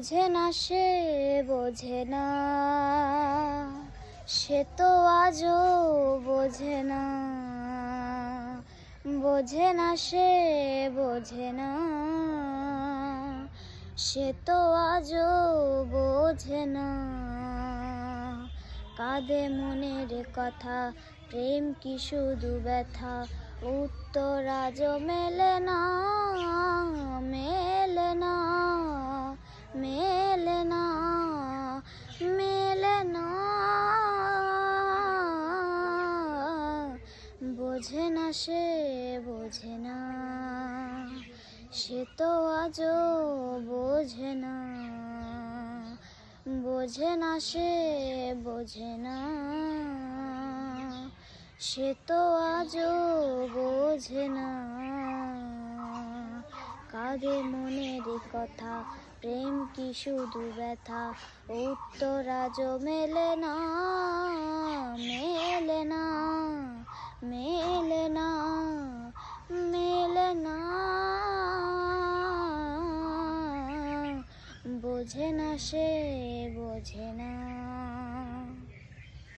বোঝে না সে বোঝে না, সে তো আজও বোঝে না। বোঝে না সে বোঝে না, সে তো আজও বোঝে না। কাঁদে মনের কথা, প্রেম কি শুধু ব্যথা, উত্তর আজও মেলে না, মেলে না, মেলে না, মেলে না। বোঝে না সে বোঝে না, সে তো আজও বোঝে না। বোঝে না সে বোঝে না, সে তো আজও বোঝে না। কাঁদে মনের কথা, প্রেম কি শুধু ব্যথা, উত্তর আজও মেলে না, মেলে না, মেলে না, মেলে না। বোঝে না সে বোঝে না।